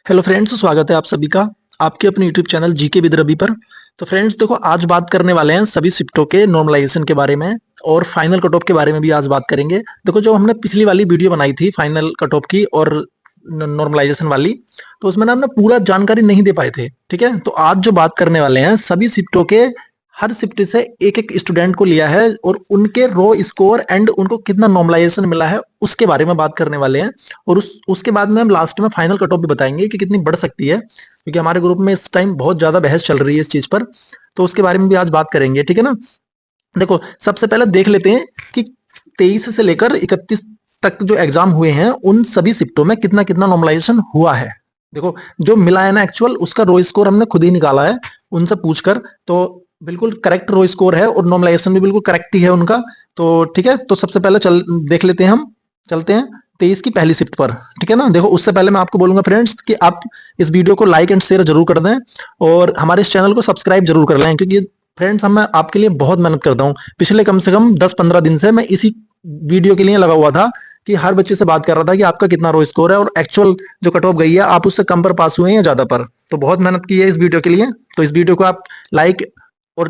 Hello friends, स्वागत है आप सभी का आपके अपने YouTube channel GK with Ravi पर। तो फ्रेंड्स देखो, आज बात करने वाले हैं सभी शिफ्टों के नॉर्मलाइजेशन के बारे में और फाइनल कट ऑफ के बारे में भी आज बात करेंगे। देखो, जो हमने पिछली वाली वीडियो बनाई थी फाइनल कट ऑफ की और नॉर्मलाइजेशन वाली, तो उसमें ना हमने पूरा जानकारी नहीं दे पाए थे। ठीक है, तो आज जो बात करने वाले हैं सभी शिफ्टों के, हर शिफ्ट से एक एक स्टूडेंट को लिया है और उनके रो स्कोर एंड उनको कितना नॉर्मलाइजेशन मिला है उसके बारे में बात करने वाले हैं। और उसके बाद में हम लास्ट में फाइनल कट ऑफ भी बताएंगे कि कितनी बढ़ सकती है, क्योंकि हमारे ग्रुप में इस टाइम बहुत ज्यादा बहस चल रही है इस चीज पर। तो उसके बारे में भी आज बात करेंगे, ठीक है ना। देखो, सबसे पहले देख लेते हैं कि 23 से लेकर 31 तक जो एग्जाम हुए हैं उन सभी शिफ्टों में कितना कितना नॉर्मलाइजेशन हुआ है। देखो, जो मिला है ना एक्चुअल, उसका रो स्कोर हमने खुद ही निकाला है उनसे पूछकर। तो बिल्कुल करेक्ट रो स्कोर है और नॉर्मलाइजेशन भी बिल्कुल करेक्ट ही है उनका। तो ठीक है, तो सबसे पहले चल देख लेते हैं, हम चलते हैं 23 की पहली शिफ्ट पर। ठीक है ना। देखो, उससे पहले मैं आपको बोलूंगा फ्रेंड्स कि आप इस वीडियो को लाइक एंड शेयर जरूर कर दें और हमारे इस चैनल को सब्सक्राइब जरूर कर लें, क्योंकि फ्रेंड्स मैं आपके लिए बहुत मेहनत करता हूँ। पिछले कम से कम 10-15 दिन से मैं इसी वीडियो के लिए लगा हुआ था कि हर बच्चे से बात कर रहा था कि आपका कितना रो स्कोर है और एक्चुअल जो कट ऑफ गई है आप उससे कम पर पास हुए हैं या ज्यादा पर। तो बहुत मेहनत की है इस वीडियो के लिए। तो इस वीडियो को आप लाइक और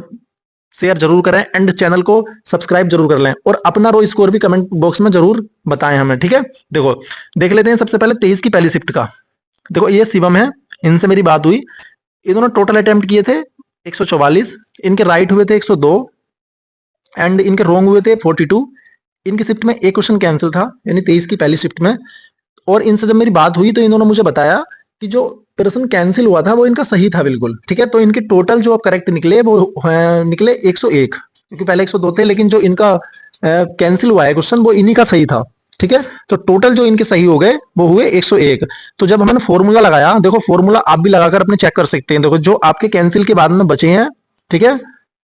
शेयर जरूर करें एंड चैनल को सब्सक्राइब जरूर कर लें और अपना रो स्कोर भी कमेंट बॉक्स में जरूर बताएं हमें। ठीक है, देखो देख लेते हैं सबसे पहले 23 की पहली शिफ्ट का। देखो, ये शिवम है, इनसे मेरी बात हुई। इन्होंने टोटल अटेम्प्ट किए थे 144, इनके राइट हुए थे 102 एंड इनके रॉन्ग हुए थे 42। इनकी शिफ्ट में एक क्वेश्चन कैंसिल था, यानी 23 की पहली शिफ्ट में। और इनसे जब मेरी बात हुई तो इन्होंने मुझे बताया कि जो प्रश्न कैंसिल हुआ था वो इनका सही था बिल्कुल। ठीक है, तो इनके टोटल जो करेक्ट निकले वो निकले 101, क्योंकि पहले 102 थे, लेकिन जो इनका कैंसिल हुआ है क्वेश्चन वो इन्हीं का सही था। ठीक है, तो टोटल जो इनके सही हो गए वो हुए 101। तो जब हमने फॉर्मूला लगाया, देखो फॉर्मूला आप भी लगाकर अपने चेक कर सकते हैं। देखो, जो आपके कैंसिल के बाद में बचे हैं, ठीक है,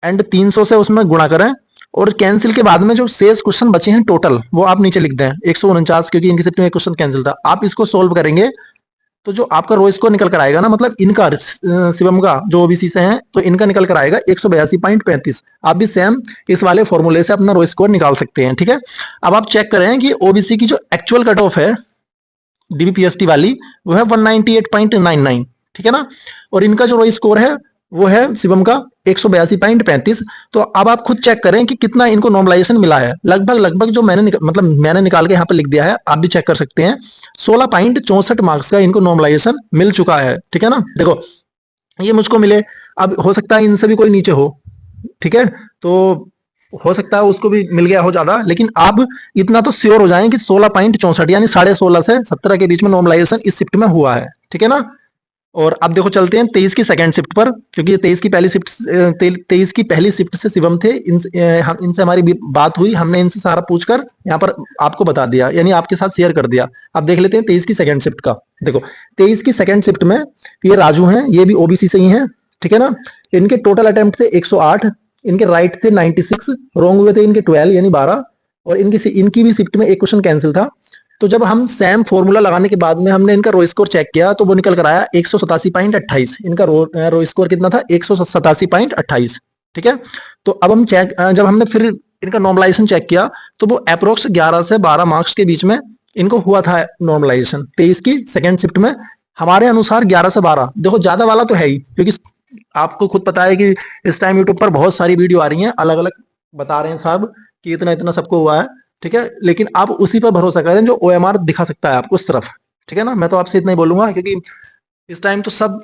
एंड 300 से उसमें गुणा करें और कैंसिल के बाद में जो शेष क्वेश्चन बचे हैं टोटल वो आप नीचे लिख दें 149, क्योंकि इनकी शिफ्ट में एक क्वेश्चन कैंसिल था। आप इसको सोल्व करेंगे तो जो आपका रो स्कोर निकल कर आएगा ना, मतलब इनका शिवम का जो ओबीसी से हैं तो इनका निकल कर आएगा 182.35। आप भी सेम इस वाले फॉर्मूले से अपना रो स्कोर निकाल सकते हैं। ठीक है, अब आप चेक करें कि ओबीसी की जो एक्चुअल कट ऑफ है डीबीपीएसटी वाली वो है 198.99। ठीक है ना, और इनका जो रो स्कोर है वो है शिवम का 182.35। तो अब आप खुद चेक करें कि कितना इनको नॉर्मलाइजेशन मिला है। लगभग लगभग जो मैंने निकाल के यहाँ पर लिख दिया है, आप भी चेक कर सकते हैं। 16.64 मार्क्स का इनको नॉर्मलाइजेशन मिल चुका है। ठीक है ना, देखो ये मुझको मिले, अब हो सकता है इनसे भी कोई नीचे हो। ठीक है, तो हो सकता है उसको भी मिल गया हो ज्यादा, लेकिन आप इतना तो श्योर हो जाएं कि 16.64 यानी 16.5 से 17 के बीच में नॉर्मलाइजेशन इस शिफ्ट में हुआ है। ठीक है ना। और अब देखो चलते हैं 23 की सेकंड शिफ्ट पर, क्योंकि 23 की पहली शिफ्ट से शिवम थे। इनसे हमारी बात हुई, हमने इनसे सारा पूछकर यहाँ पर आपको बता दिया, यानी आपके साथ शेयर कर दिया। अब देख लेते हैं 23 की सेकंड शिफ्ट का। देखो, 23 की सेकंड शिफ्ट में ये राजू हैं, ये भी ओबीसी से ही हैं। ठीक है ना, इनके टोटल अटेम्प्ट थे 108, इनके राइट थे 96, रॉन्ग हुए थे इनके 12 यानी 12, और इनकी भी शिफ्ट में एक क्वेश्चन कैंसिल था। तो जब हम सेम फॉर्मूला लगाने के बाद में हमने इनका रो स्कोर चेक किया तो वो निकल कर आया 187.28। इनका रो स्कोर कितना था? 187.28। ठीक है, तो अब हम जब हमने फिर इनका नॉर्मलाइजेशन चेक किया तो वो अप्रोक्स 11 से 12 मार्क्स के बीच में इनको हुआ था नॉर्मलाइजेशन 23 की सेकेंड शिफ्ट में। हमारे अनुसार 11 से 12, देखो ज्यादा वाला तो है ही, क्योंकि आपको खुद पता है कि इस टाइम यूट्यूब पर बहुत सारी वीडियो आ रही हैं, अलग अलग बता रहे हैं साहब कि इतना इतना सबको हुआ है। ठीक है, लेकिन आप उसी पर भरोसा करें जो ओएमआर दिखा सकता है आपको उस तरफ। ठीक है ना, मैं तो आपसे इतना ही बोलूंगा, क्योंकि इस टाइम तो सब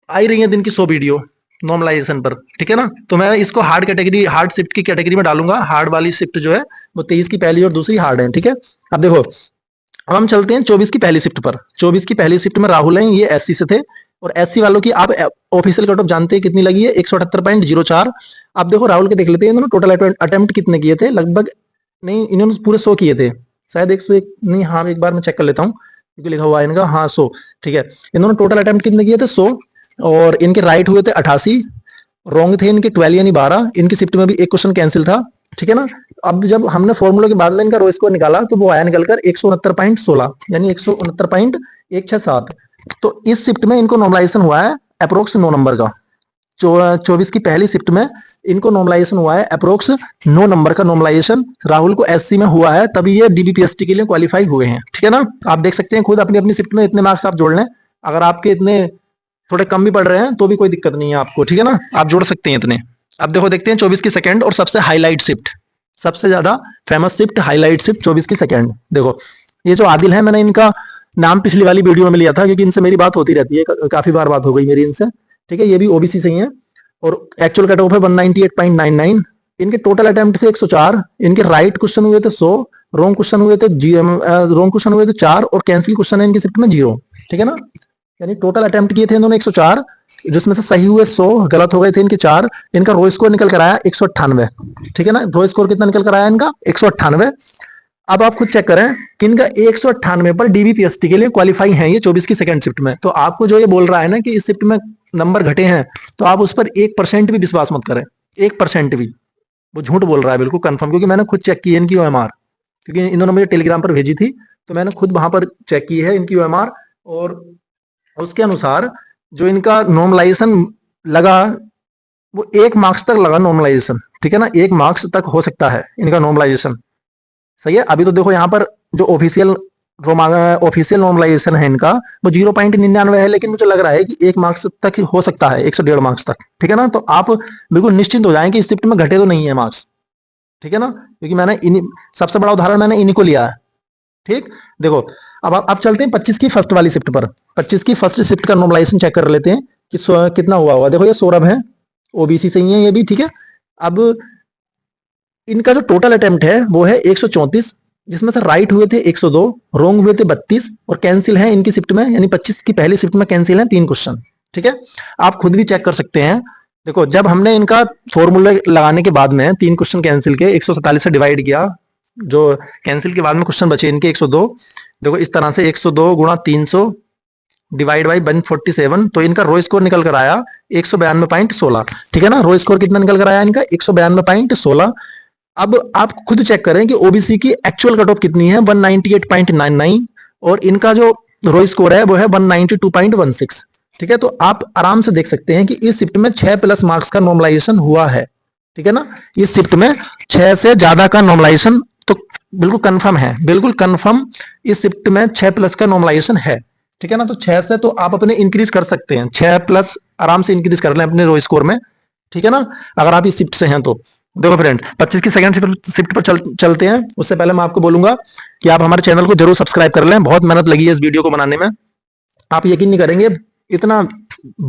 आ ही रही है दिन की 100 वीडियो नॉर्मलाइजेशन पर। ठीक है ना, तो मैं इसको हार्ड शिफ्ट की कैटेगरी में डालूंगा। हार्ड वाली शिफ्ट जो है वो 23 की पहली और दूसरी हार्ड है। ठीक है, अब देखो, अब हम चलते हैं 24 की पहली शिफ्ट पर। 24 की पहली शिफ्ट में राहुल हैं, ये एससी से थे, और एससी वालों की आप ऑफिशियल कट ऑफ जानते हैं कितनी लगी है? 178.04। अब देखो राहुल के देख लेते हैं, इन्होंने टोटल अटेम्प्ट कितने किए थे? लगभग नहीं, इन्होंने पूरे 100 किए थे शायद, 101 नहीं, हाँ एक बार मैं चेक कर लेता हूँ क्योंकि लिखा हुआ है इनका, हाँ 100। ठीक है, इन्होंने टोटल अटेम्प्ट कितने किए थे? 100, और इनके राइट हुए थे 88, रॉन्ग थे इनके 12 यानी 12। इनकी शिफ्ट में भी एक क्वेश्चन कैंसिल था। ठीक है ना, अब जब हमने फॉर्मूला के बाद में इनका रो स्कोर निकाला तो वो आया निकलकर 169.16 यानी 169.167। तो इस शिफ्ट में इनको नॉर्मलाइजेशन हुआ है अप्रोक्स 9 नंबर का। 24 की पहली शिफ्ट में इनको नॉर्मलाइजेशन हुआ है अप्रोक्स 9 नंबर का नॉर्मलाइजेशन। राहुल को एससी में हुआ है, तभी ये डीबीपीएसटी के लिए क्वालिफाई हुए हैं। ठीक है ना, आप देख सकते हैं खुद अपनी अपनी शिफ्ट में इतने मार्क्स आप जोड़ लें अगर आपके इतने थोड़े कम भी पड़ रहे हैं तो भी कोई दिक्कत नहीं है आपको, ठीक है ना, आप जोड़ सकते हैं इतने। अब देखो देखते हैं 24 की सेकंड और सबसे हाईलाइट शिफ्ट, सबसे ज्यादा फेमस शिफ्ट हाईलाइट शिफ्ट 24 की सेकंड। देखो ये जो आदिल है, मैंने इनका नाम पिछली वाली वीडियो में लिया था क्योंकि इनसे मेरी बात होती रहती है, काफी बार बात हो गई मेरी इनसे, ठीक है। ये भी ओबीसी से ही है और एक्चुअल कट ऑफ है 198.99। इनके टोटल अटेम्प्ट थे 104, इनके राइट क्वेश्चन हुए थे 100, रॉन्ग क्वेश्चन हुए थे रॉन्ग क्वेश्चन हुए थे 4 और कैंसिल क्वेश्चन है इनकी शिफ्ट में 0, ठीक है ना। यानी टोटल अटेम्प्ट किए थे इन्होंने 104, जिसमें से सही हुए 100, गलत हो गए थे इनके 4। इनका रो स्कोर निकल कर आया 198, ठीक है ना। रो स्कोर कितना निकल कर आया इनका 198। अब आप खुद चेक करें कि इनका 198 पर डीबीपीएसटी के लिए क्वालिफाई है ये 24 की सेकंड शिफ्ट में। तो आपको जो ये बोल रहा है ना कि इस शिफ्ट में नंबर घटे हैं, तो आप उस पर 1% भी विश्वास मत करें, 1% भी। वो झूठ बोल रहा है बिल्कुल कंफर्म, क्योंकि मैंने खुद चेक की है इनकी ओएमआर, क्योंकि इन्होंने मुझे टेलीग्राम पर भेजी थी, तो मैंने खुद वहां पर चेक की है इनकी ओएमआर। और उसके अनुसार जो इनका नॉर्मलाइजेशन लगा वो 1 मार्क्स तक लगा नॉर्मलाइजेशन, ठीक है ना, 1 मार्क्स तक हो सकता है इनका नॉर्मलाइजेशन, सही है। अभी तो देखो यहाँ पर जो ऑफिशियल नॉर्मलाइजेशन है इनका वो 0.99 है, लेकिन मुझे लग रहा है कि 1 मार्क्स तक हो सकता है, 1 से 1.5 मार्क्स तक, ठीक है ना। तो आप बिल्कुल निश्चिंत हो जाएं कि इस शिफ्ट में घटे तो नहीं है मार्क्स, ठीक है ना, क्योंकि मैंने सबसे बड़ा उदाहरण मैंने इन्हीं को लिया है, ठीक। देखो अब चलते हैं 25 की फर्स्ट वाली शिफ्ट पर। 25 की फर्स्ट शिफ्ट का नॉर्मलाइजेशन चेक कर लेते हैं कि कितना हुआ हुआ। देखो ये सौरभ है, ओबीसी से ही है ये भी, ठीक है। अब इनका जो टोटल अटेम्प्ट है वो है 134, जिसमें से राइट हुए थे 102, रॉन्ग हुए थे 32 और कैंसिल है इनकी शिफ्ट में, यानी 25 की पहली शिफ्ट में कैंसिल है 3 क्वेश्चन, ठीक है। आप खुद भी चेक कर सकते हैं। देखो जब हमने इनका फॉर्मूला लगाने के बाद में 3 क्वेश्चन कैंसिल के 147 से डिवाइड किया, जो कैंसिल के बाद में क्वेश्चन बचे इनके 102, देखो इस तरह से 102 गुणा 300 डिवाइड बाई 147, तो इनका रो स्कोर निकल कर आया 192.16, ठीक है ना। रो स्कोर कितना निकल कर आया इनका 192.16। अब आप खुद चेक करें कि ओबीसी की एक्चुअल कट ऑफ कितनी है 198.99 और इनका जो रो स्कोर है वो है 192.16, ठीक है। तो आप आराम से देख सकते हैं कि इस शिफ्ट में 6+ मार्क्स का नॉर्मलाइजेशन हुआ है, ठीक है ना। इस शिफ्ट में 6 से ज्यादा का नॉर्मलाइजेशन तो बिल्कुल कंफर्म है, बिल्कुल कंफर्म इस शिफ्ट में 6+ का नॉर्मलाइजेशन है, ठीक है ना। तो 6 से तो आप अपने इंक्रीज कर सकते हैं, 6+ आराम से इंक्रीज कर लें अपने रो स्कोर में, ठीक है ना, अगर आप इस शिफ्ट से हैं तो। देखो फ्रेंड्स 25 की सेकंड शिफ्ट पर चलते हैं। उससे पहले मैं आपको बोलूंगा कि आप हमारे चैनल को जरूर सब्सक्राइब कर लें, बहुत मेहनत लगी है इस वीडियो को बनाने में। आप यकीन नहीं करेंगे, इतना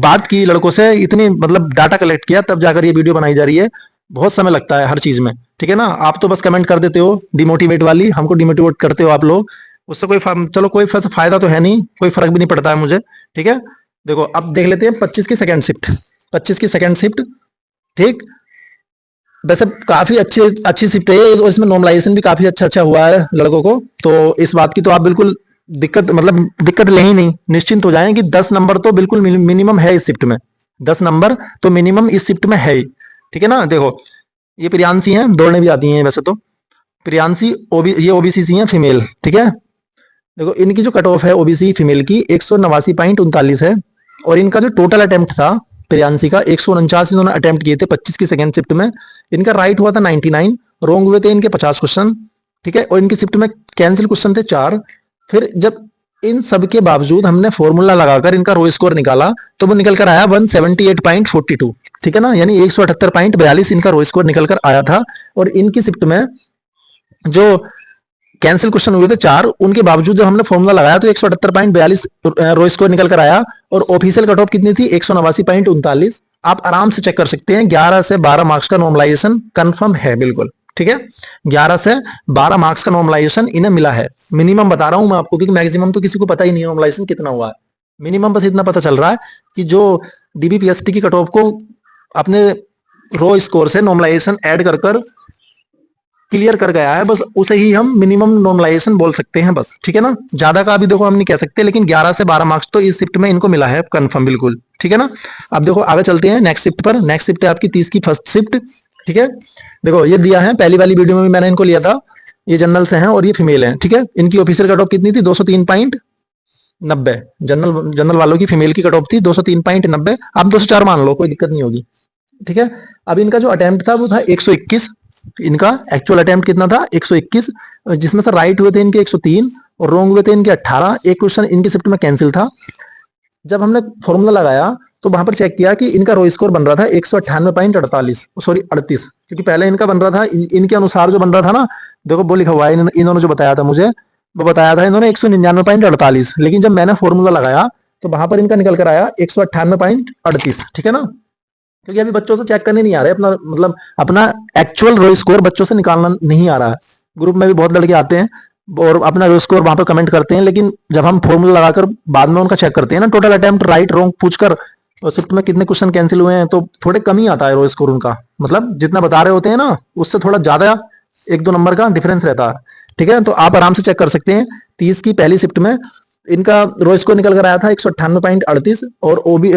बात की लड़कों से, इतनी मतलब डाटा कलेक्ट किया तब जाकर ये वीडियो बनाई जा रही है। बहुत समय लगता है हर चीज में, ठीक है ना। आप तो बस कमेंट कर देते हो डिमोटिवेट वाली, हमको डिमोटिवेट करते हो आप लोग, उससे कोई चलो कोई फायदा तो है नहीं, कोई फर्क भी नहीं पड़ता है मुझे, ठीक है। देखो अब देख लेते हैं 25 की सेकंड शिफ्ट। 25 की सेकंड शिफ्ट, ठीक, वैसे काफी अच्छी शिफ्ट है और इसमें नॉर्मलाइजेशन भी काफी अच्छा हुआ है लड़कों को, तो इस बात की तो आप बिल्कुल दिक्कत ले ही नहीं, निश्चिंत हो जाएं कि 10 नंबर तो बिल्कुल मिनिमम है इस शिफ्ट में, 10 नंबर तो मिनिमम इस शिफ्ट में है ही, ठीक है ना। देखो ये प्रियांशी हैं, दौड़ने भी आती हैं वैसे तो, प्रियांशी ये ओबीसी सी हैं फीमेल, ठीक है। देखो इनकी जो कट ऑफ है ओबीसी फीमेल की 189.39 है और इनका जो टोटल अटेम्प्ट था प्रियांशी का 149 इन्होंने अटेम्प्ट किए थे 25 की सेकंड शिफ्ट में। इनका राइट हुआ था 99, रॉन्ग हुए थे इनके 50 क्वेश्चन, ठीक है। और इनकी शिफ्ट में कैंसिल क्वेश्चन थे 4। फिर जब इन सब के बावजूद हमने फॉर्मूला लगाकर इनका रो स्कोर निकाला तो वो निकल कर आया 178.42, ठीक है ना, यानी 178.42 इनका रो स्कोर निकल कर आया था। और इनकी शिफ्ट में जो कैंसिल क्वेश्चन हुए थे 4, उनके बावजूद जब हमने फॉर्मूला लगाया तो 178.42 रो स्कोर निकल कर आया और ऑफिशियल कट ऑफ कितनी थी 189.39। आप आराम से चेक कर सकते हैं 11 से 12 मार्क्स का नॉर्मलाइजेशन कंफर्म है बिल्कुल, ठीक है। 11 से 12 मार्क्स का नॉर्मलाइजेशन इन्हें मिला है, मिनिमम बता रहा हूं मैं आपको, क्योंकि मैक्सिमम तो किसी को पता ही नहीं नॉर्मलाइजेशन कितना हुआ है। मिनिमम बस इतना पता चल रहा है कि जो डीबीपीएसटी की कट ऑफ को अपने रो स्कोर से नॉर्मलाइजेशन ऐड कर क्लियर कर गया है, बस उसे ही हम मिनिमम नॉर्मलाइजेशन बोल सकते हैं बस, ठीक है ना। ज्यादा का अभी देखो हम नहीं कह सकते, लेकिन 11 से 12 मार्क्स तो इस शिफ्ट में इनको मिला है कंफर्म बिल्कुल, ठीक है ना। अब देखो आगे चलते हैं नेक्स्ट शिफ्ट पर। नेक्स्ट शिफ्ट है आपकी 30 की फर्स्ट शिफ्ट, ठीक है। देखो ये दिया है, पहली वाली वीडियो में भी मैंने इनको लिया था, ये जनरल से हैं और ये फीमेल है, ठीक है। इनकी ऑफिशियल कट ऑफ कितनी थी 203.90, जनरल वालों की फीमेल की कट ऑफ थी 203.90, आप 204 मान लो, कोई दिक्कत नहीं होगी, ठीक है। अब इनका जो अटेम्प्ट था वो था 121, इनका एक्चुअल अटेम्प्ट कितना था 121, जिसमें से राइट हुए थे इनके 103 और रॉन्ग हुए थे इनके 18। एक क्वेश्चन इनकी शिफ्ट में कैंसिल था, जब हमने फॉर्मूला लगाया तो वहां पर चेक किया कि इनका रो स्कोर बन रहा था 198.48, सॉरी 38, क्योंकि पहले इनका बन रहा था इनके अनुसार जो बन रहा था ना, देखो वो लिखा हुआ है इन्होंने जो बताया था मुझे, वो बताया था इन्होंने 199.48, लेकिन जब मैंने फॉर्मूला लगाया तो वहां पर इनका निकल कर आया 198.38, ठीक है ना। क्योंकि अभी बच्चों से चेक करने नहीं आ रहे अपना, मतलब अपना एक्चुअल रो स्कोर बच्चों से निकालना नहीं आ रहा है। ग्रुप में भी बहुत लड़के आते हैं और अपना रो स्कोर वहां पर कमेंट करते हैं, लेकिन जब हम फॉर्मूला लगाकर बाद में उनका चेक करते हैं ना, टोटल अटेम्प्ट राइट रॉन्ग पूछकर और शिफ्ट में कितने क्वेश्चन कैंसिल हुए हैं, तो थोड़े कम ही आता है रो स्कोर उनका, मतलब जितना बता रहे होते हैं ना उससे थोड़ा ज्यादा 1-2 नंबर का डिफरेंस रहता है। ठीक है, तो आप आराम से चेक कर सकते हैं। 30 की पहली शिफ्ट में इनका रो स्कोर निकल कर आया था 198.38, और ओबी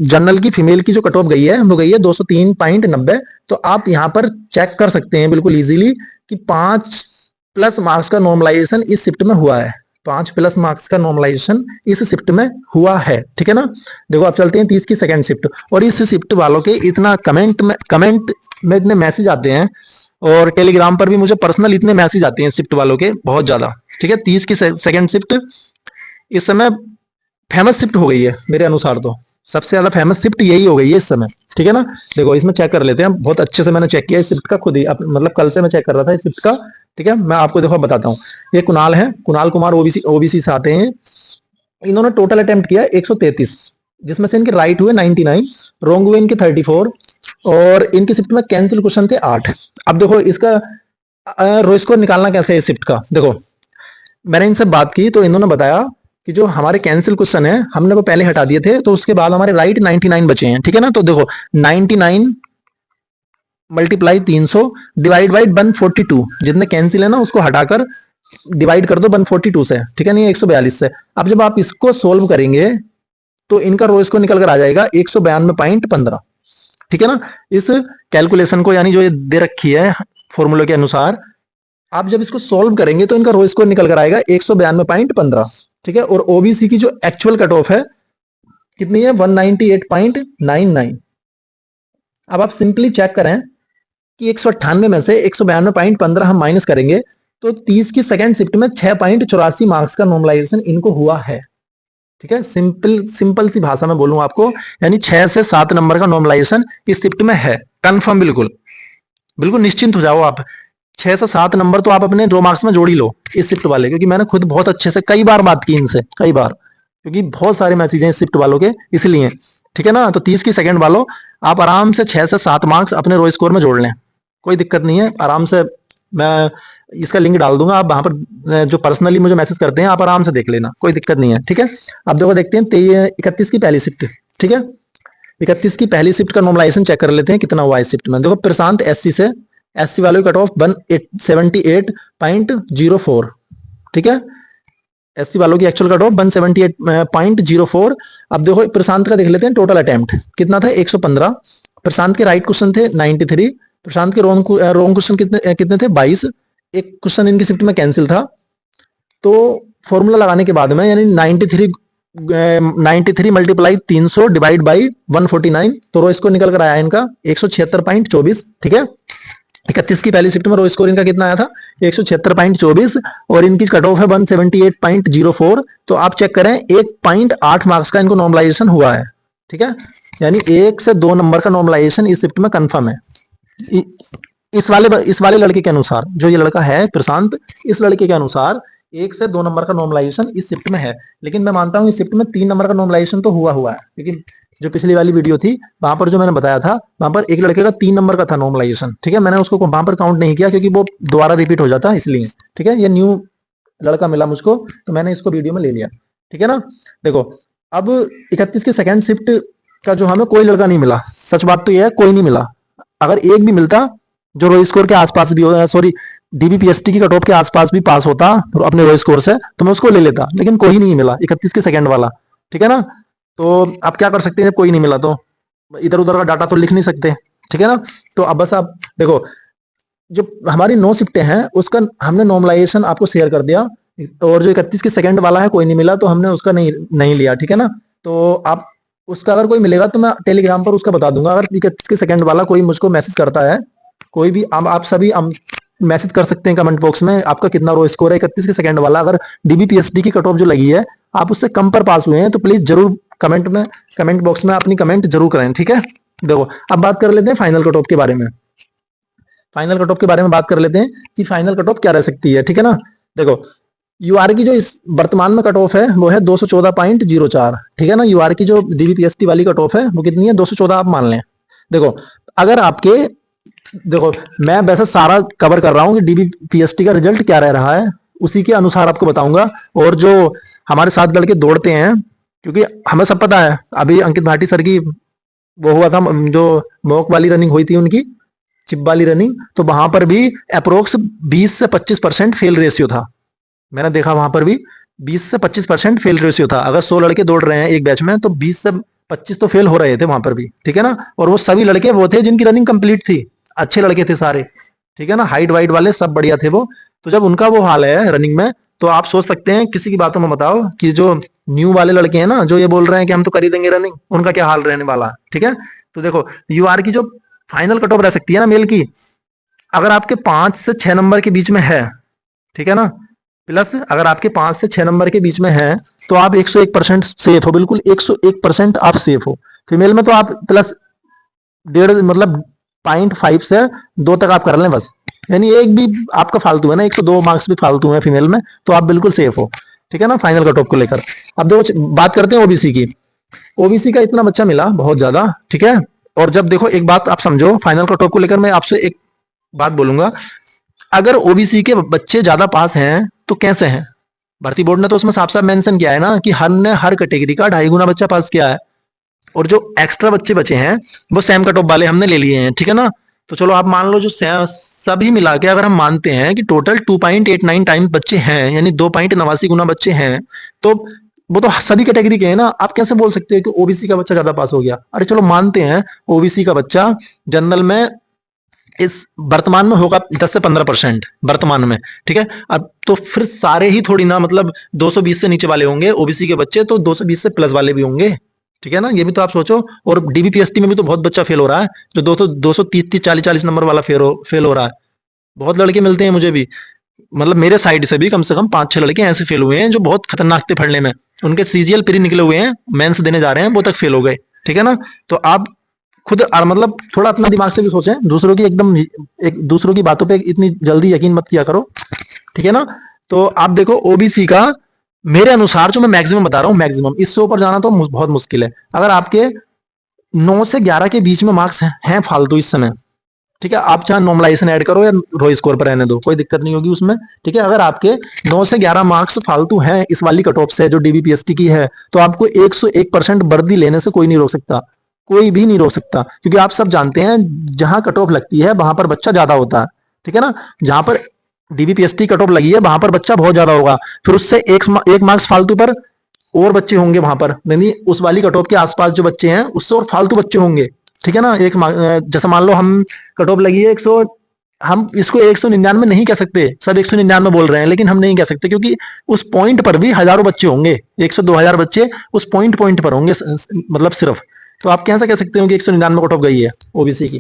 जनरल की फीमेल की जो कट ऑफ गई है वो गई है 203.90। तो आप यहाँ पर चेक कर सकते हैं बिल्कुल इजीली कि 5+ मार्क्स का नॉर्मलाइजेशन इस शिफ्ट में हुआ है, 5+ मार्क्स का नॉर्मलाइजेशन इस शिफ्ट में हुआ है। ठीक है ना। देखो आप चलते हैं 30 की सेकंड शिफ्ट, और इस शिफ्ट वालों के इतना कमेंट में इतने मैसेज आते हैं, और टेलीग्राम पर भी मुझे पर्सनल इतने मैसेज आते हैं शिफ्ट वालों के, बहुत ज्यादा। ठीक है, 30 की सेकंड शिफ्ट इस समय फेमस शिफ्ट हो गई है मेरे अनुसार, तो सबसे ज्यादा फेमस शिफ्ट यही हो गई है इस समय। ठीक है ना। देखो इसमें चेक कर लेते हैं, बहुत अच्छे से मैंने चेक किया इस शिफ्ट का खुद ही, मतलब कल से मैं चेक कर रहा था इस शिफ्ट का। ठीक है, मैं आपको देखो बताता हूँ। ये कुणाल है, कुणाल कुमार ओबीसी से आते हैं। इन्होंने टोटल अटेम्प्ट किया 133, जिसमें से इनके राइट हुए 99, रॉन्ग हुए इनके 34, और इनकी शिफ्ट में कैंसिल क्वेश्चन थे 8। अब देखो इसका रो स्कोर निकालना कैसे है इस शिफ्ट का। देखो मैंने इनसे बात की तो इन्होंने बताया कि जो हमारे कैंसिल क्वेश्चन है हमने वो पहले हटा दिए थे, तो उसके बाद हमारे राइट 99 बचे हैं। ठीक है ना। तो देखो 99 मल्टीप्लाई 300 डिवाइड बाई 142, जितने कैंसिल है ना उसको हटाकर डिवाइड कर दो 142 से, ठीक है नहीं 142 से। अब जब आप इसको सोल्व करेंगे तो इनका रो स्कोर निकल कर आ जाएगा 192.15। ठीक है ना। इस कैलकुलेशन को यानी जो ये दे रखी है फॉर्मूले के अनुसार, आप जब इसको सॉल्व करेंगे तो इनका रो स्कोर निकल कर आएगा 192.15। ठीक है, और ओबीसी की जो एक्चुअल कट ऑफ है कितनी है 198.99। अब आप सिंपली चेक करें कि 198 में से 192.15 हम माइनस करेंगे तो 30 की सेकंड शिफ्ट में 6.84 मार्क्स का नॉर्मलाइजेशन इनको हुआ है। ठीक है, सिंपल सी भाषा में बोलूं आपको, यानी 6 से 7 नंबर का नॉर्मलाइजेशन इस शिफ्ट में है कंफर्म। बिल्कुल बिल्कुल निश्चिंत हो जाओ आप, 6 से 7 नंबर तो आप अपने रो मार्क्स में जोड़ ही लो इस शिफ्ट वाले, क्योंकि मैंने खुद बहुत अच्छे से कई बार बात की इनसे, कई बार, क्योंकि बहुत सारे मैसेज हैं इस शिफ्ट वालों के, इसलिए। ठीक है ना। तो 30 की सेकंड वालों आप आराम से 6 से 7 मार्क्स अपने रो स्कोर में जोड़ लें, कोई दिक्कत नहीं है। आराम से मैं इसका लिंक डाल दूंगा, आप वहां पर जो पर्सनली मुझे मैसेज करते हैं आप आराम से देख लेना, कोई दिक्कत नहीं है। ठीक है, अब देखो देखते हैं 31 की पहली शिफ्ट। ठीक है, 31 की पहली शिफ्ट का नॉर्मलाइजेशन चेक कर लेते हैं कितना हुआ इस शिफ्ट में। देखो प्रशांत एससी से, एससी वालों की कट ऑफ 178.04। ठीक है, एससी वालों की एक्चुअल कट ऑफ 178.04। अब देखो प्रशांत का देख लेते हैं टोटल अटेम्प्ट कितना था 115। प्रशांत के राइट क्वेश्चन थे 93, प्रशांत के रॉन्ग क्वेश्चन कितने थे 22। एक क्वेश्चन इनकी शिफ्ट में कैंसिल था, तो फॉर्मूला लगाने के बाद में यानी 93 मल्टीप्लाई 300 डिवाइड बाई 149, तो रो स्कोर निकल कर आया इनका 176.24। ठीक है, 31 की पहली शिफ्ट में रो स्कोर इनका कितना आया था 176.24, और इनकी कट ऑफ है 178.04। तो आप चेक करें 1.8 मार्क्स का इनको नॉर्मलाइजेशन हुआ है। ठीक है, यानी 1 से 2 नंबर का नॉर्मलाइजेशन इस शिफ्ट में कंफर्म है। इस वाले लड़के के अनुसार, जो ये लड़का है प्रशांत, इस लड़के के अनुसार 1 से 2 नंबर का नॉर्मलाइजेशन इस शिफ्ट में है। लेकिन मैं मानता हूं इस शिफ्ट में 3 नंबर का नॉर्मलाइजेशन तो हुआ है, क्योंकि जो पिछली वाली वीडियो थी वहां पर जो मैंने बताया था वहां पर एक लड़के का 3 नंबर का था नॉर्मलाइजेशन। ठीक है, मैंने उसको वहां पर काउंट नहीं किया क्योंकि वो दोबारा रिपीट हो जाता इसलिए। ठीक है, ये न्यू लड़का मिला मुझको तो मैंने इसको वीडियो में ले लिया। ठीक है ना। देखो अब 31 की सेकंड शिफ्ट का जो हमें कोई लड़का नहीं मिला, सच बात तो यह है कोई नहीं मिला। अगर एक भी मिलता जो रो स्कोर के आसपास भी हो, सॉरी डीबीपीएसटी की कट ऑफ के आसपास भी पास होता अपने रो स्कोर से, तो मैं उसको ले लेता, लेकिन कोई नहीं मिला 31 के सेकंड वाला। ठीक है ना। तो आप क्या कर सकते हैं जब कोई नहीं मिला, तो इधर उधर का डाटा तो लिख नहीं सकते। ठीक है ना। तो अब बस आप देखो जो हमारी 9 शिफ्टें हैं उसका हमने नॉर्मलाइजेशन आपको शेयर कर दिया, और जो 31 के सेकंड वाला है कोई नहीं मिला तो हमने उसका नहीं लिया। ठीक है ना। तो आप उसका अगर कोई मिलेगा तो मैं टेलीग्राम पर उसका बता दूंगा। अगर 31 के सेकंड वाला कोई मुझको मैसेज करता है, कोई भी आप सभी मैसेज कर सकते हैं कमेंट बॉक्स में आपका कितना रो स्कोर है 31 के सेकंड वाला। अगर डीबीपीएसडी की कट ऑफ जो लगी है आप उससे कम पर पास हुए हैं तो प्लीज जरूर कमेंट बॉक्स में अपनी कमेंट जरूर करें, ठीक है। देखो अब बात कर लेते हैं फाइनल कट ऑफ के बारे में। फाइनल कट ऑफ के बारे में बात कर लेते हैं कि फाइनल कट ऑफ क्या रह सकती है, ठीक है ना। देखो यूआर की जो इस वर्तमान में कट ऑफ है वो है 214.04, ठीक है ना। यूआर की जो डीबीपीएसटी वाली कट ऑफ है वो कितनी है, 214 आप मान लें। देखो अगर आपके, देखो मैं वैसे सारा कवर कर रहा हूँ कि डीबीपीएसटी का रिजल्ट क्या रह रहा है, उसी के अनुसार आपको बताऊंगा। और जो हमारे साथ लड़के दौड़ते हैं, क्योंकि हमें सब पता है, अभी अंकित भाटी सर की वो हुआ था, जो मॉक वाली रनिंग हुई थी उनकी, चिप वाली रनिंग, तो वहां पर भी अप्रोक्स 20 से 25% फेल रेशियो था। मैंने देखा वहां पर भी 20 से 25% फेल रेशियो था। अगर 100 लड़के दौड़ रहे हैं एक बैच में तो 20 से 25 तो फेल हो रहे थे वहां पर भी, ठीक है ना। और वो सभी लड़के वो थे जिनकी रनिंग कंप्लीट थी, अच्छे लड़के थे सारे, ठीक है ना, हाइट वाइट वाले सब बढ़िया थे वो। तो जब उनका वो हाल है रनिंग में, तो आप सोच सकते हैं, किसी की बातों में बताओ कि जो न्यू वाले लड़के हैं ना, जो ये बोल रहे हैं कि हम तो कर ही देंगे रनिंग, उनका क्या हाल रहने वाला है, ठीक है। तो देखो यूआर की जो फाइनल कट ऑफ रह सकती है ना मेल की, अगर आपके 5 से 6 नंबर के बीच में है, ठीक है ना, प्लस अगर आपके 5 से 6 नंबर के बीच में है, तो आप 101% सेफ हो, बिल्कुल 101% आप सेफ हो। फीमेल में तो आप प्लस 1.5 मतलब 0.5 से 2 तक आप कर लें बस, यानी एक भी आपका फालतू है ना, 102 मार्क्स भी फालतू है फीमेल में, तो आप बिल्कुल सेफ हो, ठीक है ना, फाइनल कट ऑफ को लेकर। अब दो बात करते हैं ओबीसी की। ओबीसी का इतना बच्चा मिला बहुत ज्यादा, ठीक है। और जब देखो एक बात आप समझो, फाइनल कट ऑफ को लेकर मैं आपसे एक बात बोलूंगा, अगर ओबीसी के बच्चे ज्यादा पास हैं तो कैसे हैं, भर्ती बोर्ड ने तो उसमें साफ साफ मेंशन किया है ना कि हर ने हर कैटेगरी का 2.5 गुना बच्चा पास किया है। और जो एक्स्ट्रा बच्चे बचे हैं वो सेम कट ऑफ वाले हमने ले लिए हैं, ठीक है ना। तो चलो आप मान लो जो सभी मिला के अगर हम मानते हैं कि टोटल 2.89 टाइम्स बच्चे हैं, यानी 2.89 गुना बच्चे हैं, तो वो तो सभी कैटेगरी के हैं ना। आप कैसे बोल सकते हैं कि ओबीसी का बच्चा ज्यादा पास हो गया? अरे चलो मानते हैं ओबीसी का बच्चा जनरल में इस वर्तमान में होगा 10 से 15% वर्तमान में, ठीक है। अब तो फिर सारे ही थोड़ी ना, मतलब 220 से नीचे वाले होंगे ओबीसी के बच्चे, तो 220 से प्लस वाले भी होंगे, ठीक है ना, ये भी तो आप सोचो। और डीबीपीएसटी में भी तो बहुत बच्चा फेल हो रहा है, जो 230 40 नंबर वाला फेल हो रहा है। बहुत लड़के मिलते हैं मुझे भी, मतलब मेरे साइड से भी कम से कम 5-6 लड़के ऐसे फेल हुए हैं जो बहुत खतरनाक थे पढ़ने में, उनके सीजीएल प्री निकले हुए हैं, मेंस देने जा रहे हैं, वो तक फेल हो गए, ठीक है ना। तो आप खुद मतलब थोड़ा अपना दिमाग से भी सोचें, दूसरों की एकदम दूसरों की बातों पे इतनी जल्दी यकीन मत किया करो, ठीक है ना। तो आप देखो ओबीसी का, मेरे अनुसार जो मैं मैक्सिमम बता रहा हूँ, मैक्सिमम इससे ऊपर जाना तो बहुत मुश्किल है। अगर आपके 9 से 11 के बीच में मार्क्स हैं फालतू इस समय, ठीक है, आप चाहे नॉर्मलाइजेशन ऐड करो या रो स्कोर पर रहने दो, कोई दिक्कत नहीं होगी उसमें, ठीक है। अगर आपके 9 से 11 मार्क्स फालतू हैं इस वाली कट ऑफ से जो डीबीपीएसटी की है, तो आपको 101% वर्दी लेने से कोई नहीं रोक सकता, कोई भी नहीं रोक सकता, क्योंकि आप सब जानते हैं जहां कट ऑफ लगती है वहां पर बच्चा ज्यादा होता है, ठीक है ना। जहां पर डीबीपीएसटी कट ऑफ लगी है वहां पर बच्चा बहुत ज्यादा होगा, फिर उससे एक मार्क्स फालतू पर और बच्चे होंगे वहां पर, यानी उस वाली कट ऑफ के आसपास जो बच्चे हैं उससे और फालतू बच्चे होंगे, ठीक है ना। जैसे मान लो हम कट ऑफ लगी है 100, हम इसको 199 नहीं कह सकते, सब 199 बोल रहे हैं, लेकिन हम नहीं कह सकते, क्योंकि उस पॉइंट पर भी हजारों बच्चे होंगे, 100-2000 बच्चे उस पॉइंट पर होंगे, मतलब सिर्फ। तो आप कैसे कह सकते हो कि 199 कट ऑफ गई है ओबीसी की,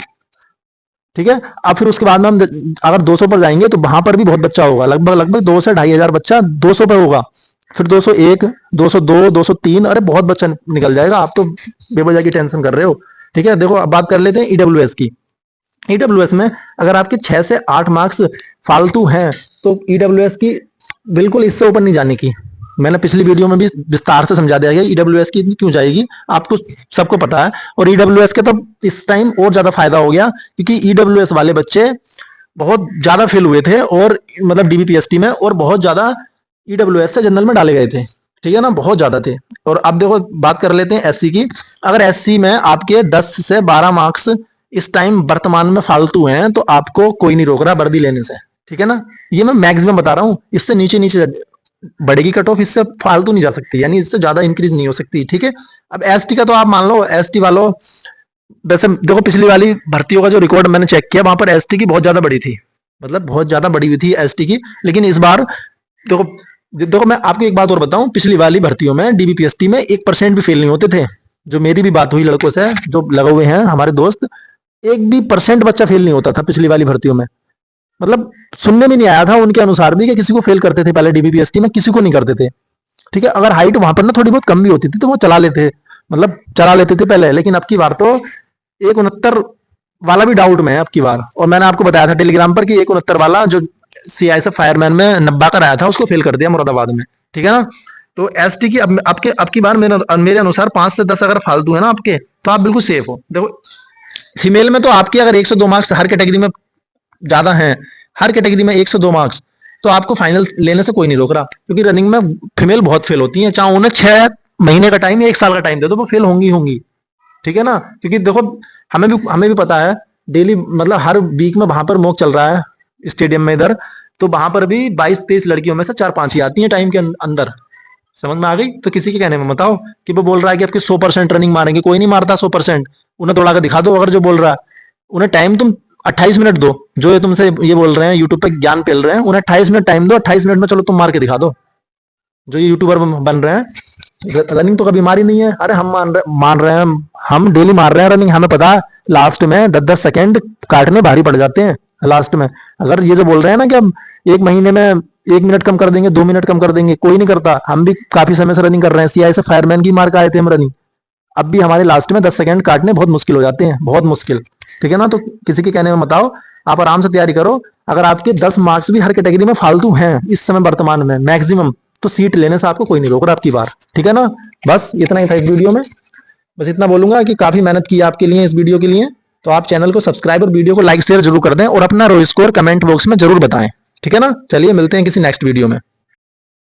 ठीक है। अब फिर उसके बाद में हम अगर 200 पर जाएंगे तो वहां पर भी बहुत बच्चा होगा, लगभग 2 से 2,500 बच्चा 200 पे होगा, फिर 201, 202, 203, अरे बहुत बच्चा निकल जाएगा, आप तो बेवजह की टेंशन कर रहे हो, ठीक है। देखो अब बात कर लेते हैं ईडब्ल्यूएस की। ईडब्ल्यूएस में अगर आपके 6 से 8 मार्क्स फालतू हैं तो ईडब्ल्यूएस की बिल्कुल इससे ऊपर नहीं जाने की, मैंने पिछली वीडियो में भी विस्तार से समझा दिया गया ईडब्ल्यूएस की क्यों जाएगी, आपको सबको पता है। और ईडब्ल्यूएस के तो इस टाइम और ज्यादा फायदा हो गया, क्योंकि ईडब्ल्यूएस वाले बच्चे बहुत ज्यादा फेल हुए थे, और मतलब डीबीपीएसटी में, और बहुत ज्यादा ईडब्ल्यूएस से जनरल में डाले गए थे, ठीक है ना, बहुत ज्यादा थे। और अब देखो बात कर लेते हैं एससी की। अगर एससी में आपके 10 से 12 मार्क्स इस टाइम वर्तमान में फालतू हैं, तो आपको कोई नहीं रोक रहा वर्दी लेने से, ठीक है ना। ये मैं मैक्सिमम बता रहा हूँ, इससे नीचे नीचे बढ़ेगी कट ऑफ, इससे फालतू नहीं जा सकती, यानी इससे ज्यादा इंक्रीज नहीं हो सकती, ठीक है। अब एसटी का तो आप मान लो, एसटी वालों, वैसे देखो पिछली वाली भर्तियों का जो रिकॉर्ड मैंने चेक किया, वहां पर एसटी की बहुत ज्यादा बड़ी थी, मतलब बहुत ज्यादा बड़ी हुई थी एसटी की। लेकिन इस बार देखो, देखो मैं आपको एक बात और बताऊं, पिछली वाली भर्तियों में डीबीपीएसटी में 1% भी फेल नहीं होते थे। जो मेरी भी बात हुई लड़कों से जो लगे हुए हैं हमारे दोस्त, 1 भी % बच्चा फेल नहीं होता था पिछली वाली भर्तियों में, मतलब सुनने में नहीं आया था उनके अनुसार भी कि किसी को फेल करते थे पहले डीबीपीएसटी में, किसी को नहीं करते थे, ठीक है। अगर हाइट वहां पर ना थोड़ी बहुत कम भी होती थी तो वो चला लेते, मतलब चला लेते थे पहले, लेकिन अब की बार तो 169 वाला भी डाउट में है अब की बार। और मैंने आपको बताया था टेलीग्राम पर कि 169 वाला जो सीआईएसएफ फायरमैन में नब्बा का आया था उसको फेल कर दिया मुरादाबाद में, ठीक है ना। तो एसटी की अब आपके अब की बार मेरे अनुसार 5 से 10 अगर फालतू है ना आपके, तो आप बिल्कुल सेफ हो। देखो फीमेल में तो आपकी अगर 102 मार्क्स हर कैटेगरी में ज्यादा हैं, हर कैटेगरी में 102 मार्क्स, तो आपको फाइनल लेने से कोई नहीं रोक रहा, क्योंकि रनिंग में फीमेल बहुत फेल होती है, चाहे उन्हें 6 महीने का टाइम या 1 साल का टाइम दे दो वो फेल होंगी होंगी, ठीक है ना। क्योंकि देखो हमें भी पता है, डेली मतलब हर वीक में वहां पर मॉक चल रहा है स्टेडियम में इधर, तो वहां पर भी 22-23 लड़कियों में से 4-5 ही आती हैं टाइम के अंदर, समझ में आ गई। तो किसी के कहने में बताओ कि वो बोल रहा है कि आपके 100% रनिंग मारेंगे, कोई नहीं मारता 100%। उन्हें दौड़ा के दिखा दो, अगर जो बोल रहा है उन्हें टाइम तुम 28 मिनट दो, जो ये तुमसे ये बोल रहे हैं यूट्यूब पे ज्ञान पेल रहे हैं, उन्हें 28 मिनट टाइम दो, 28 मिनट में चलो तुम मार के दिखा दो, जो ये यूट्यूबर बन रहे हैं। रनिंग तो कभी मारी नहीं है, अरे हम मान रहे हैं, हम डेली मार रहे हैं रनिंग, हमें पता है लास्ट में 10-10 सेकंड काटने भारी पड़ जाते हैं लास्ट में। अगर ये जो बोल रहे हैं ना कि हम 1 महीने में 1 मिनट कम कर देंगे, 2 मिनट कम कर देंगे, कोई नहीं करता। हम भी काफी समय से रनिंग कर रहे हैं, सीआई से फायरमैन की मार्क आए थे हम रनिंग, अब भी हमारे लास्ट में 10 सेकंड काटने बहुत मुश्किल हो जाते हैं, बहुत मुश्किल, ठीक है ना। तो किसी के कहने में बताओ, आप आराम से तैयारी करो। अगर आपके 10 मार्क्स भी हर कैटेगरी में फालतू हैं इस समय वर्तमान में मैक्सिमम, तो सीट लेने से आपको कोई नहीं रोक रहा आपकी बार, ठीक है ना। बस इतना ही था इस वीडियो में, बस इतना बोलूंगा कि काफी मेहनत की आपके लिए इस वीडियो के लिए। तो आप चैनल को सब्सक्राइब और वीडियो को लाइक शेयर जरूर कर दें, और अपना रो स्कोर कमेंट बॉक्स में जरूर बताएं, ठीक है ना। चलिए मिलते हैं किसी नेक्स्ट वीडियो में।